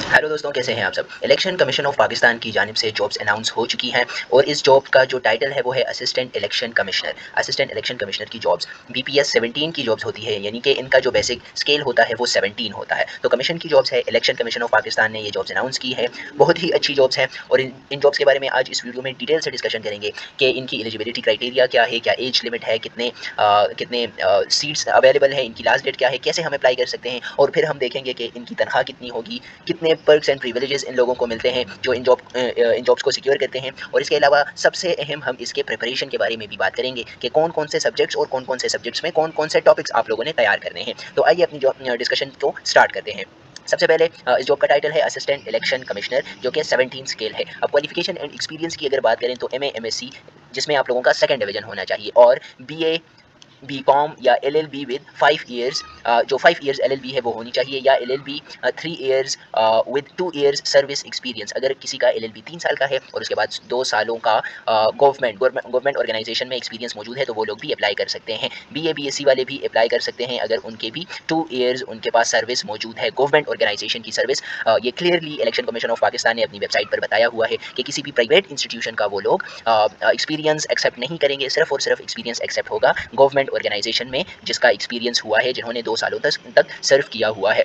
Hello दोस्तों, कैसे हैं आप सब। इलेक्शन कमीशन ऑफ पाकिस्तान की जानिब से जॉब्स अनाउंस हो चुकी हैं और इस जॉब का जो टाइटल है वो है assistant election commissioner. Assistant election commissioner की जॉब्स बीपीएस 17 की जॉब्स होती है, यानी कि इनका जो बेसिक स्केल होता है वो 17 होता है। तो कमीशन की जॉब्स है, इलेक्शन कमीशन ऑफ पाकिस्तान ने ये जॉब्स अनाउंस की है। बहुत ही अच्छी जॉब्स हैं और इन जॉब्स के बारे में आज इस वीडियो में डिटेल से डिस्कशन करेंगे कि इनकी एलिजिबिलिटी क्राइटेरिया क्या है, क्या एज लिमिट है, कितने सीट्स अवेलेबल है, इनकी लास्ट डेट क्या है, कैसे हम अप्लाई कर सकते हैं, और फिर हम देखेंगे कि इनकी तनख्वाह कितनी होगी, कितने पर्क्स एंड प्रिविलेजेस इन लोगों को मिलते हैं जो इन जॉब्स को सिक्योर करते हैं। और इसके अलावा सबसे अहम हम इसके प्रिपरेशन के बारे में भी बात करेंगे कि कौन कौन से सब्जेक्ट्स और कौन कौन से सब्जेक्ट्स में कौन कौन से टॉपिक्स आप लोगों ने तैयार करने हैं। तो आइए अपनी डिस्कशन को स्टार्ट करते हैं। सबसे पहले इस जॉब का टाइटल है असिस्टेंट इलेक्शन कमिश्नर, जो कि 17 स्केल है। अब क्वालिफिकेशन एंड एक्सपीरियंस की अगर बात करें तो एमए एमएससी, जिसमें आप लोगों का सेकंड डिवीजन होना चाहिए, और बीए बीकॉम या एलएलबी विद 5 ईयर्स, जो 5 ईयर्स एलएलबी है वो होनी चाहिए, या LLB 3 years with 2 years service experience. अगर किसी का एलएलबी 3 साल का है और उसके बाद 2 सालों का गवर्नमेंट ऑर्गेनाइजेशन में एक्सपीरियंस मौजूद है तो वो लोग भी अप्लाई कर सकते हैं। बीए बीएससी वाले भी अप्लाई कर सकते हैं अगर उनके भी 2 ईयर्स उनके पास सर्विस मौजूद है, गवर्नमेंट ऑर्गेनाइजेशन की सर्विस। ये clearly election commission of Pakistan ने अपनी वेबसाइट पर बताया हुआ है कि किसी भी प्राइवेट इंस्टीट्यूशन का वो लोग एक्सपीरियंस एक्सेप्ट नहीं करेंगे, सिर्फ और सिर्फ एक्सपीरियंस एक्सेप्ट होगा गवर्नमेंट ऑर्गेनाइजेशन में जिसका एक्सपीरियंस हुआ है, जिन्होंने 2 सालों तक सर्व किया हुआ है।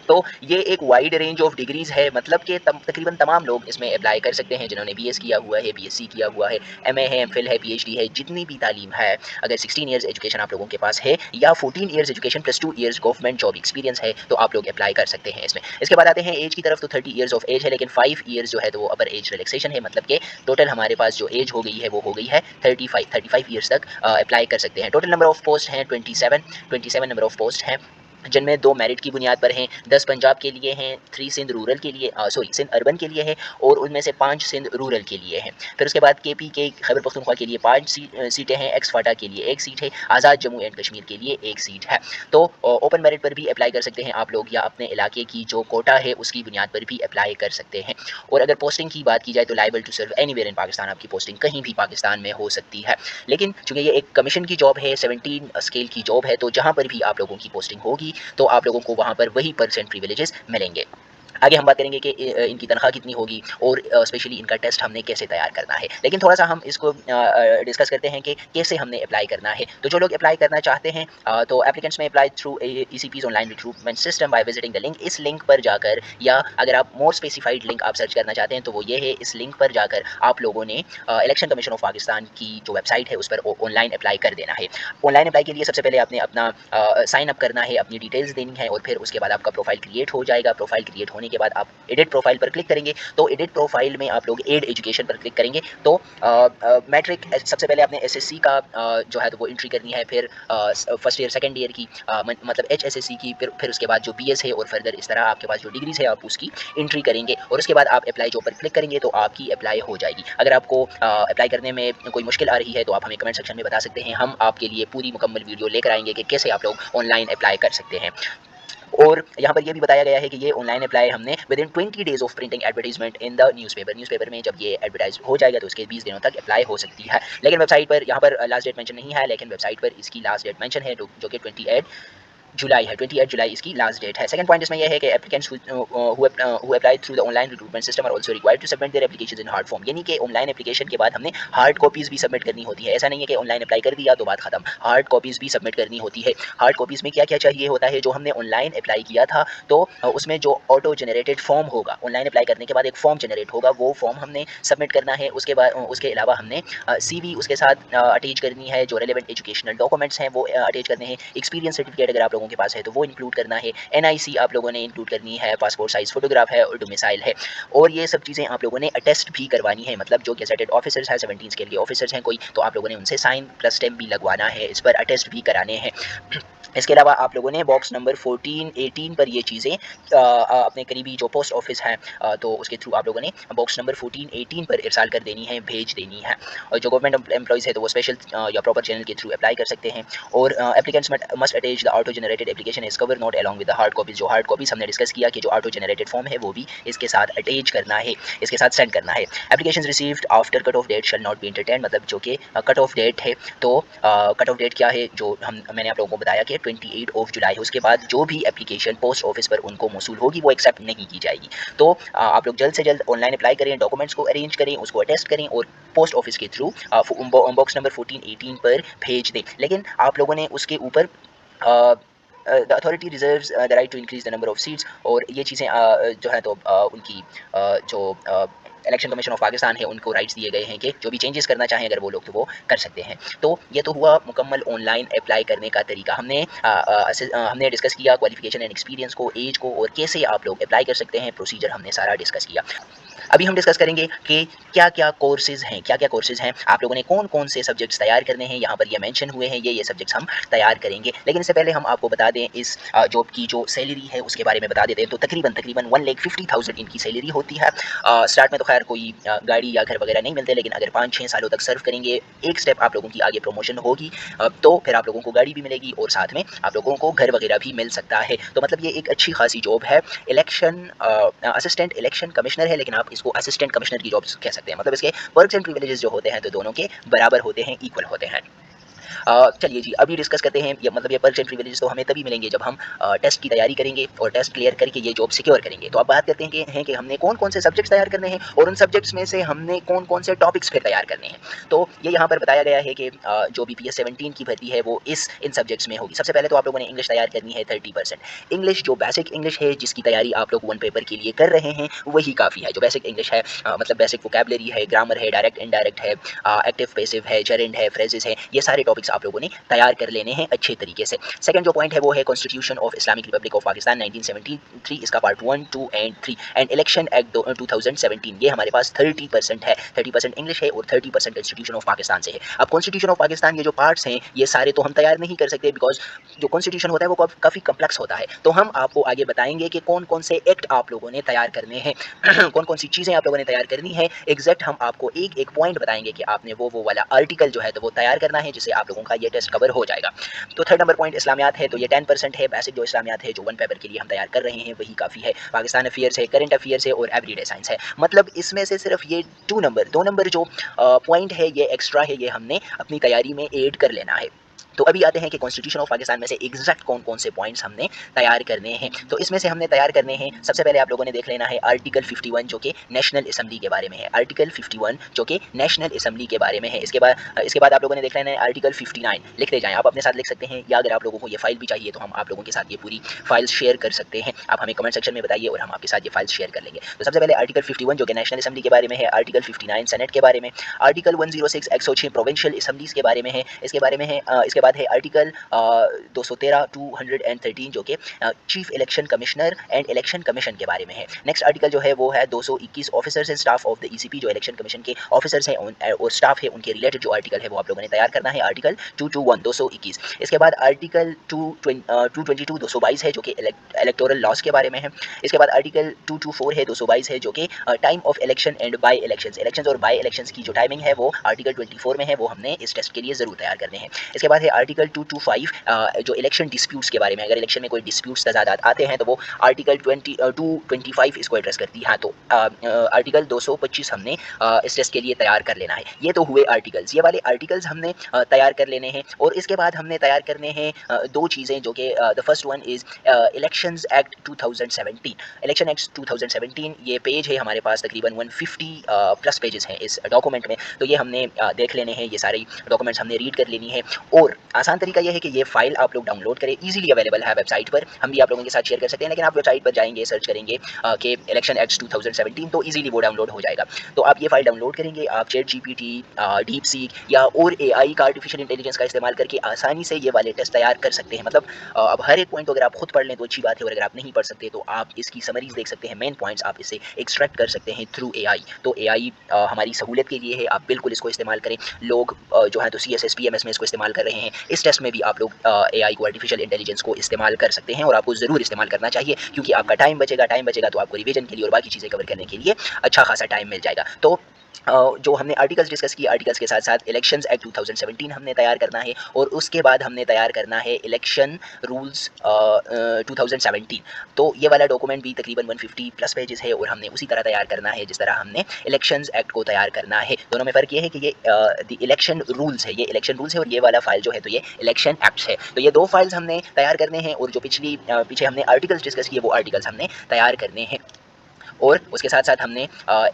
तो ये एक वाइड रेंज ऑफ डिग्रीज है, मतलब कि तकरीबन तमाम लोग इसमें अप्लाई कर सकते हैं जिन्होंने बीएस किया हुआ है, बीएससी किया हुआ है, एमए है, एमफिल है, पीएचडी है, जितनी भी तालीम है। अगर 16 ईयर्स एजुकेशन आप लोगों के पास है या 14 years education plus 2 years government job experience है तो आप लोग अप्लाई कर सकते हैं इसमें। इसके बाद आते हैं एज की तरफ, तो 30 ईयर्स ऑफ एज है, लेकिन 5 ईयर्स जो है तो वो अपर एज रिलैक्सेशन है, मतलब कि टोटल हमारे पास जो एज हो गई है वो हो गई है 35 ईयर्स तक अप्लाई कर सकते हैं। टोटल नंबर ऑफ पोस्ट हैं 27 नंबर ऑफ पोस्ट हैं, जिनमें 2 मेरिट की बुनियाद पर हैं। 10 पंजाब के लिए हैं, 3 सिंध रूरल के लिए, सिंध अर्बन के लिए है, और उनमें से 5 सिंध रूरल के लिए हैं। फिर उसके बाद केपी के खैबर पख्तूनख्वा के लिए 5 सीटें हैं, एक्स फाटा के लिए 1 सीट है, आज़ाद जम्मू एंड कश्मीर के लिए 1 सीट है। तो ओपन मेरिट पर भी अप्लाई कर सकते हैं आप लोग, या अपने इलाके की जो कोटा है उसकी बुनियाद पर भी अप्लाई कर सकते हैं। और अगर पोस्टिंग की बात की जाए तो liable to serve anywhere in Pakistan, आपकी पोस्टिंग कहीं भी पाकिस्तान में हो सकती है। लेकिन चूंकि ये एक कमीशन की जॉब है, 17 स्केल की जॉब है, तो जहाँ पर भी आप लोगों की पोस्टिंग होगी तो आप लोगों को वहाँ पर वही परसेंट प्रिविलेजेस मिलेंगे। आगे हम बात करेंगे कि इनकी तनख्वाह कितनी होगी और स्पेशली इनका टेस्ट हमने कैसे तैयार करना है। लेकिन थोड़ा सा हम इसको डिस्कस करते हैं कि कैसे हमने अप्लाई करना है। तो जो लोग अप्लाई करना चाहते हैं तो एप्लीकेंट्स में apply through ECP's online recruitment system by visiting the link. इस लिंक पर जाकर, या अगर आप मोर स्पेसिफाइड लिंक आप सर्च करना चाहते हैं तो वो ये है, इस लिंक पर जाकर आप लोगों ने इलेक्शन कमीशन ऑफ पाकिस्तान की जो वेबसाइट है उस पर ऑनलाइन अप्लाई कर देना है। ऑनलाइन अप्लाई के लिए सबसे पहले आपने अपना साइन अप करना है, अपनी डिटेल्स देनी है, और फिर उसके बाद आपका प्रोफाइल क्रिएट हो जाएगा। प्रोफाइल क्रिएट होने के बाद आप एडिट प्रोफाइल पर क्लिक करेंगे, तो एडिट प्रोफाइल में आप लोग एड एजुकेशन पर क्लिक करेंगे। तो मैट्रिक सबसे पहले आपने एसएससी का जो है तो वो एंट्री करनी है, फिर फर्स्ट ईयर सेकंड ईयर की मतलब एचएसएससी की, फिर उसके बाद जो बीएस है, और फर्दर इस तरह आपके पास जो डिग्रीज है आप उसकी एंट्री करेंगे, और उसके बाद आप अप्लाई जॉब पर क्लिक करेंगे तो आपकी अप्लाई हो जाएगी। अगर आपको अप्लाई करने में कोई मुश्किल आ रही है तो आप हमें कमेंट सेक्शन में बता सकते हैं, हम आपके लिए पूरी मुकम्मल वीडियो लेकर आएंगे कि कैसे आप लोग ऑनलाइन अप्लाई कर सकते हैं। और यहाँ पर ये भी बताया गया है कि ये ऑनलाइन अप्लाई हमने with in 20 days of printing advertisement in the newspaper में जब ये एडवर्टाइज हो जाएगा तो उसके 20 दिनों तक अप्लाई हो सकती है। लेकिन वेबसाइट पर यहाँ पर लास्ट डेट मेंशन नहीं है, लेकिन वेबसाइट पर इसकी लास्ट डेट मेंशन है जो कि 28 जुलाई है। 28 जुलाई इसकी लास्ट डेट है। सेकंड पॉइंट इसमें यह है कि applicants who apply through the online recruitment system are also required to submit their applications in hard form, यानी कि ऑनलाइन एप्लीकेशन के बाद हमने हार्ड कॉपीज़ भी सबमिट करनी होती है। ऐसा नहीं है कि ऑनलाइन अप्लाई कर दिया तो बात खत्म, हार्ड कॉपीज़ भी सबमिट करनी होती है। हार्ड कॉपीज़ में क्या क्या चाहिए होता है, जो हमने ऑनलाइन अप्लाई किया था तो उसमें जो ऑटो जनरेटेड फॉर्म होगा, ऑनलाइन अप्लाई करने के बाद एक फॉर्म जनरेट होगा, वो फॉर्म हमने सबमिट करना है। उसके बाद उसके अलावा हमने सीवी उसके साथ अटैच करनी है, जो रेलेवेंट एजुकेशनल डॉक्यूमेंट्स हैं वो अटैच करने हैं। एक्सपीरियंस सर्टिफिकेट अगर आप लोगों के पास है तो वो इंक्लूड करना है। एनआईसी आप लोगों ने इंक्लूड करनी है, पासपोर्ट साइज फोटोग्राफ है और डोमिसाइल है। और ये सब चीज़ें आप लोगों ने अटेस्ट भी करवानी है, मतलब जो गेजेटेड ऑफिसर्स हैं, 17 के लिए ऑफिसर्स हैं कोई, तो आप लोगों ने उनसे साइन प्लस स्टैम्प भी लगवाना है, इस पर अटेस्ट भी कराने हैं। इसके अलावा आप लोगों ने बॉक्स नंबर 14 18 पर ये चीज़ें अपने करीबी जो पोस्ट ऑफिस है तो उसके थ्रू आप लोगों ने बॉक्स नंबर 14 18 पर इरसाल कर देनी है, भेज देनी है। और जो गवर्नमेंट एम्प्लॉइज़ है तो वो स्पेशल या प्रॉपर चैनल के थ्रू अप्लाई कर सकते हैं। और applicants must attach the auto generate generated application is cover note along with the hard copies, जो हार्ड कॉपीज हमने डिस्कस किया कि जो ऑटो जनरेटेड फॉर्म है वो भी इसके साथ अटैच करना है, इसके साथ सेंड करना है। Application received after cut off date shall not be entertained, मतलब जो कि कट ऑफ डेट है, तो कट ऑफ डेट क्या है, जो मैंने आप लोगों को बताया कि 28 जुलाई है, उसके बाद जो भी एप्लीकेशन पोस्ट ऑफिस पर उनको मौसूल होगी वो एक्सेप्ट नहीं की जाएगी। तो आप लोग जल्द से जल्द ऑनलाइन अप्लाई करें, डॉक्यूमेंट्स को अरेंज करें, उसको अटेस्ट करें और पोस्ट ऑफिस के थ्रू बॉक्स नंबर 1418 पर भेज दें। लेकिन आप लोगों ने उसके ऊपर the authority reserves the right to increase the number of seats, और ये चीज़ें जो है तो उनकी जो इलेक्शन कमीशन ऑफ पाकिस्तान है उनको राइट्स दिए गए हैं कि जो भी चेंजेस करना चाहें अगर वो लोग तो वो कर सकते हैं। तो ये तो हुआ मुकम्मल ऑनलाइन अप्लाई करने का तरीका। हमने डिस्कस किया क्वालिफिकेशन एंड एक्सपीरियंस को, एज को, और कैसे आप लोग अप्लाई कर सकते हैं, प्रोसीजर हमने सारा डिस्कस किया। अभी हम डिस्कस करेंगे कि क्या क्या कोर्सेज़ हैं, आप लोगों ने कौन कौन से सब्जेक्ट्स तैयार करने हैं। यहाँ पर ये मेंशन हुए हैं, ये सब्जेक्ट्स हम तैयार करेंगे। लेकिन इससे पहले हम आपको बता दें इस जॉब की जो सैलरी है उसके बारे में बता देते हैं। तो तकरीबन 1,50,000 इनकी सैलरी होती है। स्टार्ट में तो खैर कोई गाड़ी या घर वगैरह नहीं मिलते, लेकिन अगर 5-6 सालों तक सर्व करेंगे, एक स्टेप आप लोगों की आगे प्रमोशन होगी, तो फिर आप लोगों को गाड़ी भी मिलेगी और साथ में आप लोगों को घर वगैरह भी मिल सकता है। तो मतलब ये एक अच्छी खासी जॉब है। असिस्टेंट इलेक्शन कमिश्नर है, लेकिन आप इसको असिस्टेंट कमिश्नर की जॉब कह सकते हैं। मतलब इसके वर्क्स एंड प्रिविलेजेस जो होते हैं तो दोनों के बराबर होते हैं, इक्वल होते हैं। चलिए जी, अभी डिस्कस करते हैं ये मतलब ये पर्क्स एंड प्रिविलेजेस तो हमें तभी मिलेंगे जब हम टेस्ट की तैयारी करेंगे और टेस्ट क्लियर करके ये जॉब सिक्योर करेंगे। तो अब बात करते हैं कि हमने कौन कौन से सब्जेक्ट्स तैयार करने हैं और उन सब्जेक्ट्स में से हमने कौन कौन से टॉपिक्स फिर तैयार करने हैं। तो ये यहाँ पर बताया गया है कि जो BPS 17 की भर्ती है वो इन सब्जेक्ट्स में होगी। सबसे पहले तो आप लोगों ने इंग्लिश तैयार करनी है 30%। इंग्लिश जो बेसिक इंग्लिश है जिसकी तैयारी आप लोग वन पेपर के लिए कर रहे हैं वही काफ़ी है। जो बेसिक इंग्लिश है मतलब बेसिक वोकैबुलरी है, ग्रामर है, डायरेक्ट इनडायरेक्ट है, एक्टिव पैसिव है, जेरेंड है, फ्रेजेस है, ये सारे टॉपिक्स आप लोगों ने तैयार कर लेने हैं अच्छे तरीके से। सेकंड जो पॉइंट है वो है constitution of Islamic Republic of Pakistan 1973, इसका part 1, 2 and 3 and election act 2017। ये हमारे पास 30% है, 30% इंग्लिश है और 30% कॉन्स्टिट्यूशन ऑफ पाकिस्तान से है। अब कॉन्स्टिट्यूशन ऑफ पाकिस्तान ये जो पार्ट्स हैं ये सारे तो हम तैयार नहीं कर सकते, बिकॉज जो कॉन्स्टिट्यूशन होता है वो काफ़ी कम्प्लेक्स होता है। तो हम आपको आगे बताएंगे कि कौन कौन से एक्ट आप लोगों ने तैयार करने हैं कौन कौन सी चीज़ें आप लोगों ने तैयार करनी है। एग्जैक्ट हम आपको एक एक पॉइंट बताएंगे कि आपने वो वाला आर्टिकल जो है तो वो तैयार करना है जिससे आप लोगों का ये टेस्ट कवर हो जाएगा। तो थर्ड नंबर पॉइंट इस्लामियात है, तो ये 10% है। बेसिक जो इस्लामियात है जो वन पेपर के लिए हम तैयार कर रहे हैं वही काफ़ी है। पाकिस्तान अफेयर्स है, करंट अफेयर्स है और एवरीडे साइंस है। मतलब इसमें से सिर्फ ये दो नंबर जो पॉइंट है ये एक्स्ट्रा है, ये हमने अपनी तैयारी में ऐड कर लेना है। तो अभी आते हैं कि कॉन्स्टिट्यूशन ऑफ पाकिस्तान में से एग्जैक्ट कौन कौन से पॉइंट्स हमने तैयार करने हैं। तो इसमें से हमने तैयार करने हैं, सबसे पहले आप लोगों ने देख लेना है आर्टिकल 51 जो कि नेशनल असेंबली के बारे में है। आर्टिकल 51 जो कि नेशनल असेंबली के बारे में है। इसके बाद आप लोगों ने देख लेना है आर्टिकल 59। लिखते जाएं, आप अपने साथ लिख सकते हैं, या अगर आप लोगों को ये फाइल भी चाहिए तो हम आप लोगों के साथ ये पूरी फाइल्स शेयर कर सकते हैं। आप हमें कमेंट सेक्शन में बताइए और हम आपके साथ ये फाइल्स शेयर कर लेंगे। तो सबसे पहले आर्टिकल 51 जो कि नेशनल असेंबली के बारे में है, आर्टिकल 59 सेनेट के बारे में, आर्टिकल 106 106 प्रोविंशियल असेंबलीज के बारे में है, इसके बाद है आर्टिकल 213 213 जो कि chief election commissioner and election commission के बारे में है। नेक्स्ट आर्टिकल जो है वो है 221 officers and staff of the ECP, जो इलेक्शन कमीशन के ऑफिसर्स हैं और स्टाफ है उनके रिलेटेड जो आर्टिकल है वो आप लोगों ने तैयार करना है, आर्टिकल 221 221। इसके बाद आर्टिकल 222 222 है जो कि इलेक्टोरल लॉस के बारे में है। इसके बाद आर्टिकल 224 है 222 है जो कि time of election and by elections और बाई इलेक्शंस की जो टाइमिंग है वो आर्टिकल 24 में है, वो हमने इस टेस्ट के लिए जरूर तैयार करने हैं। इसके बाद है आर्टिकल 225 जो इलेक्शन डिस्प्यूट्स के बारे में, अगर इलेक्शन में कोई डिस्प्यूट्स तजादात आते हैं तो वो आर्टिकल 225 इसको एड्रेस करती है। हाँ, तो आर्टिकल 225 हमने इस टेस्ट के लिए तैयार कर लेना है। ये तो हुए आर्टिकल्स, ये वाले आर्टिकल्स हमने तैयार कर लेने हैं। और इसके बाद हमने तैयार करने हैं दो चीज़ें जो कि the first one is elections act 2017। Election act 2017 ये पेज है हमारे पास, तकरीबन 150 प्लस पेजेस हैं इस डॉक्यूमेंट में। तो ये हमने देख लेने हैं, ये सारे डॉक्यूमेंट्स हमने रीड कर लेनी है। और आसान तरीका यह है कि ये फाइल आप लोग डाउनलोड करें, इजीली अवेलेबल है वेबसाइट पर, हम भी आप लोगों के साथ शेयर कर सकते हैं। लेकिन आप वेबसाइट पर जाएंगे, सर्च करेंगे कि इलेक्शन एक्ट 2017 तो इजीली वो डाउनलोड हो जाएगा। तो आप ये फाइल डाउनलोड करेंगे, आप ChatGPT, DeepSeek या और AI का आर्टिफिशियल इंटेलिजेंस का इस्तेमाल करके आसानी से ये वाले टेस्ट तैयार कर सकते हैं। मतलब अब हर एक पॉइंट को अगर आप खुद पढ़ लें तो अच्छी बात है, और अगर आप नहीं पढ़ सकते तो आप इसकी समरीज देख सकते हैं, मेन पॉइंट्स आप इससे एक्सट्रैक्ट कर सकते हैं थ्रू AI। तो AI हमारी सहूलियत के लिए है, आप बिल्कुल इसको इस्तेमाल करें। लोग जो है तो CSS PMS में इसको इस्तेमाल कर रहे हैं, इस टेस्ट में भी आप लोग AI को, आर्टिफिशियल इंटेलिजेंस को इस्तेमाल कर सकते हैं और आपको ज़रूर इस्तेमाल करना चाहिए, क्योंकि आपका टाइम बचेगा तो आपको रिवीजन के लिए और बाकी चीज़ें कवर करने के लिए अच्छा खासा टाइम मिल जाएगा। तो जो हमने आर्टिकल्स डिस्कस किए, आर्टिकल्स के साथ साथ इलेक्शंस एक्ट 2017 हमने तैयार करना है और उसके बाद हमने तैयार करना है इलेक्शन रूल्स 2017। तो ये वाला डॉक्यूमेंट भी तकरीबन 150 प्लस पेजेस है और हमने उसी तरह तैयार करना है जिस तरह हमने इलेक्शंस एक्ट को तैयार करना है। दोनों में फ़र्क ये है कि ये द इलेक्शन रूल्स है, ये इलेक्शन रूल्स है, और ये वाला फाइल जो है तो ये इलेक्शन एक्ट्स है। तो ये दो फाइल्स हमने तैयार करने हैं और जो पीछे हमने आर्टिकल्स डिस्कस किए वो आर्टिकल्स हमने तैयार करने हैं। और उसके साथ साथ हमने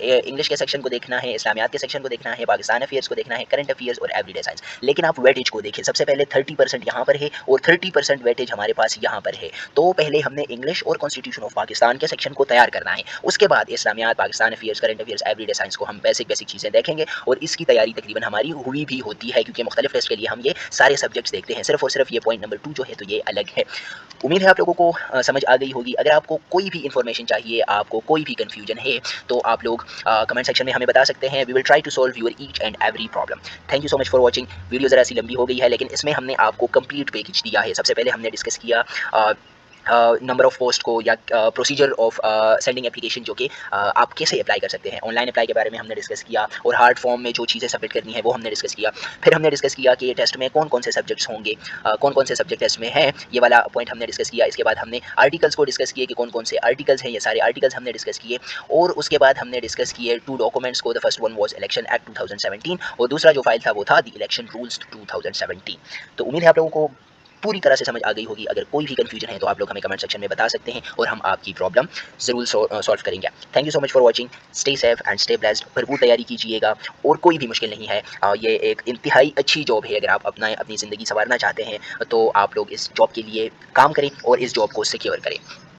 इंग्लिश के सेक्शन को देखना है, इस्लामियात के सेक्शन को देखना है, पाकिस्तान अफेयर्स को देखना है, करंट अफेयर्स और एवरीडे साइंस। लेकिन आप वेटेज को देखें, सबसे पहले 30% यहाँ पर है और 30% वेटेज हमारे पास यहाँ पर है। तो पहले हमने इंग्लिश और कॉन्स्टिट्यूशन ऑफ पाकिस्तान के सेक्शन को तैयार करना है, उसके बाद Islamiat, Pakistan affairs, current affairs, everyday science को हम बेसिक चीज़ें देखेंगे। और इसकी तैयारी तकरीबन हमारी हुई भी होती है क्योंकि मुख्तलिफ टेस्ट के लिए हम ये सारे सब्जेक्ट्स देखते हैं। सिर्फ और सिर्फ ये पॉइंट नंबर 2 जो है तो ये अलग है। उम्मीद है आप लोगों को समझ आ गई होगी। अगर आपको कोई भी इन्फॉर्मेशन चाहिए, आपको कोई भी कन्फ्यूजन है, तो आप लोग कमेंट सेक्शन में हमें बता सकते हैं। We will try to solve your each and every problem. Thank you so much for watching. Video ज़रा सी लंबी हो गई है लेकिन इसमें हमने आपको कंप्लीट पैकेज दिया है। सबसे पहले हमने डिस्कस किया नंबर ऑफ पोस्ट को या प्रोसीजर ऑफ सेंडिंग एप्लीकेशन, जो कि आप कैसे अप्लाई कर सकते हैं। ऑनलाइन अप्लाई के बारे में हमने डिस्कस किया और हार्ड फॉर्म में जो चीज़ें सबमिट करनी है वो हमने डिस्कस किया। फिर हमने डिस्कस किया कि टेस्ट में कौन कौन से सब्जेक्ट्स होंगे, कौन कौन से सब्जेक्ट टेस्ट में हैं, ये वाला पॉइंट हमने डिस्कस किया। इसके बाद हमने आर्टिकल्स को डिस्कस किए कि कौन कौन से आर्टिकल्स हैं, ये सारे आर्टिकल्स हमने डिस्कस किए। और उसके बाद हमने डिस्कस किए 2 डॉक्यूमेंट्स को। The first one was election act 2017 और दूसरा जो फाइल था वो था द इलेक्शन रूल्स 2017। तो उम्मीद है आप लोगों को पूरी तरह से समझ आ गई होगी। अगर कोई भी कन्फ्यूजन है तो आप लोग हमें कमेंट सेक्शन में बता सकते हैं और हम आपकी प्रॉब्लम ज़रूर सॉल्व करेंगे। Thank you so much for watching. Stay safe and stay blessed. भरपूर तैयारी कीजिएगा और कोई भी मुश्किल नहीं है। ये एक इंतहाई अच्छी जॉब है। अगर आप अपनी ज़िंदगी संवारना चाहते हैं तो आप लोग इस जॉब के लिए काम करें और इस जॉब को सिक्योर करें।